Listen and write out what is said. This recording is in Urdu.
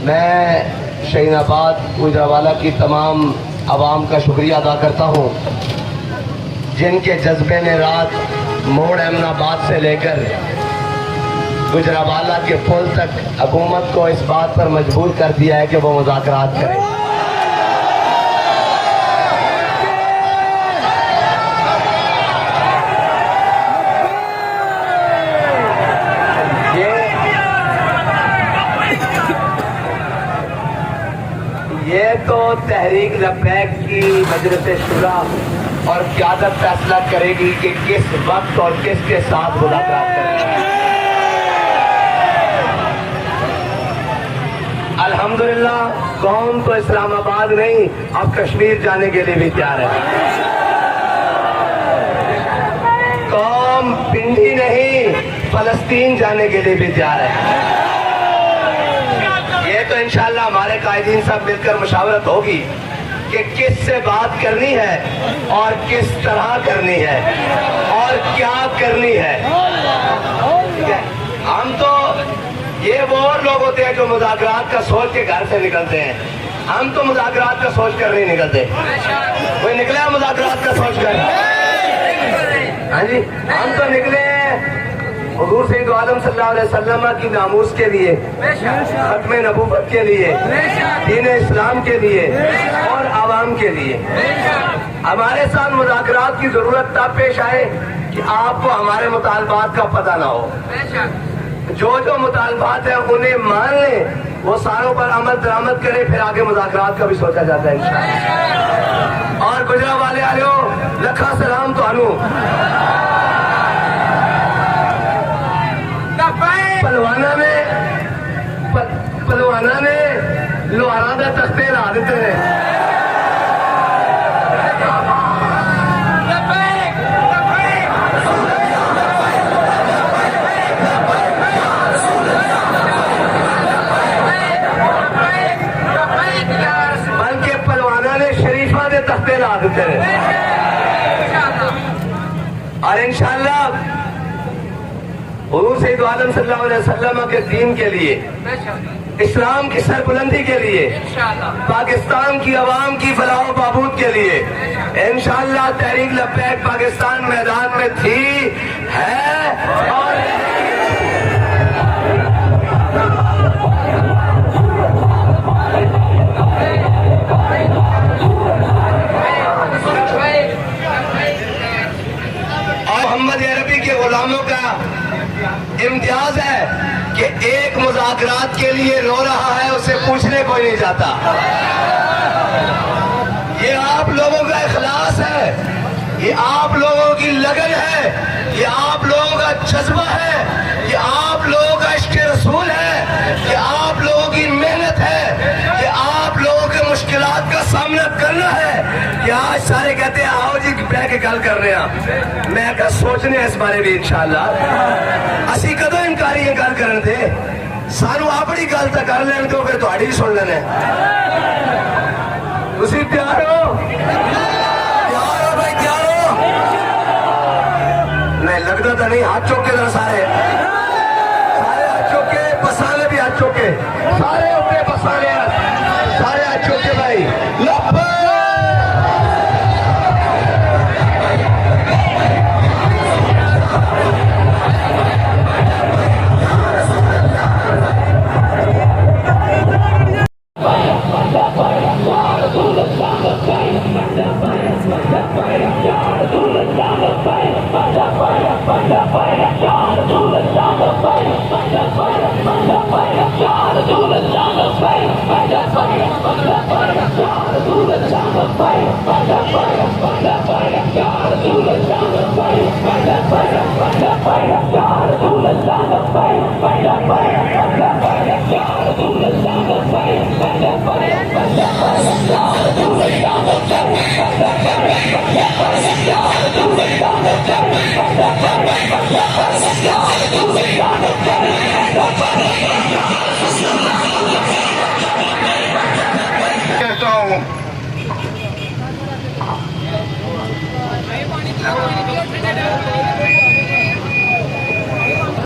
میں شہین آباد گجرانوالہ کی تمام عوام کا شکریہ ادا کرتا ہوں جن کے جذبے نے رات موڑ امن آباد سے لے کر گجرانوالہ کے پل تک حکومت کو اس بات پر مجبور کر دیا ہے کہ وہ مذاکرات کرے. یہ تو تحریک لبیک کی مجلس شورا اور قیادت فیصلہ کرے گی کہ کس وقت اور کس کے ساتھ ملاقات کریں. الحمدللہ قوم تو اسلام آباد نہیں اب کشمیر جانے کے لیے بھی تیار ہے. قوم پنڈی نہیں فلسطین جانے کے لیے بھی تیار ہے. یہ تو انشاءاللہ ہمارے قائدین سب مل کر مشاورت ہوگی کہ کس سے بات کرنی ہے اور کس طرح کرنی ہے اور کیا کرنی ہے. ہم تو یہ وہ اور لوگ ہوتے ہیں جو مذاکرات کا سوچ کے گھر سے نکلتے ہیں. ہم تو مذاکرات کا سوچ کر نہیں نکلتے. کوئی نکلا مذاکرات کا سوچ کر؟ ہاں جی ہم تو نکلے حضور سید عالم صلی اللہ علیہ وسلم کی ناموس کے لیے, ختم نبوت کے لیے, دین اسلام کے لیے اور عوام کے لیے. ہمارے ساتھ مذاکرات کی ضرورت تب پیش آئے کہ آپ کو ہمارے مطالبات کا پتہ نہ ہو. جو مطالبات ہیں انہیں مان لیں, وہ ساروں پر عمل درآمد کرے, پھر آگے مذاکرات کا بھی سوچا جاتا ہے انشاءاللہ. اور گجرانوالے والو لکھا سلام تو انو پلوانا میں لوہارا دے تختے لا دیتے ہیں. بلکہ پلوانا نے شریفہ دے تختے لا دیتے ہیں. اور انشاءاللہ حضور سید عالم صلی اللہ علیہ وسلم کے دین کے لیے, اسلام کی سربلندی کے لیے, پاکستان کی عوام کی فلاح و بہبود کے لیے انشاءاللہ تحریک لبیک پاکستان میدان میں تھی, ہے اور محمد عربی کے غلاموں کا امتیاز ہے کہ ایک مذاکرات کے لیے رو رہا ہے, اسے پوچھنے کوئی نہیں جاتا. یہ آپ لوگوں کا اخلاص ہے, یہ آپ لوگوں کی لگن ہے, یہ آپ لوگوں کا جذبہ ہے, یہ آپ لوگوں کا عشق رسول ہے, یہ آپ لوگوں کی محنت ہے, یہ آپ لوگوں کے مشکلات کا سامنا کرنا ہے. کہ آج سارے کہتے ہیں آؤ جی بیٹھ کے گل کر رہے ہیں, میں کہا سوچنے اس بارے بھی انشاءاللہ. اسی کدو انکاری ہے گل کرن دے, سانو اپنی گل تو کر لین دو, پھر تہاڈی سن لینے. تسی تیار ہو؟ تیار ہو بھائی, تیار ہو؟ نہیں لگتا تو نہیں. ہاتھ چوک کے ذرا سارے ہاتھ چوک کے, پسانے بھی ہاتھ چوک کے, سارے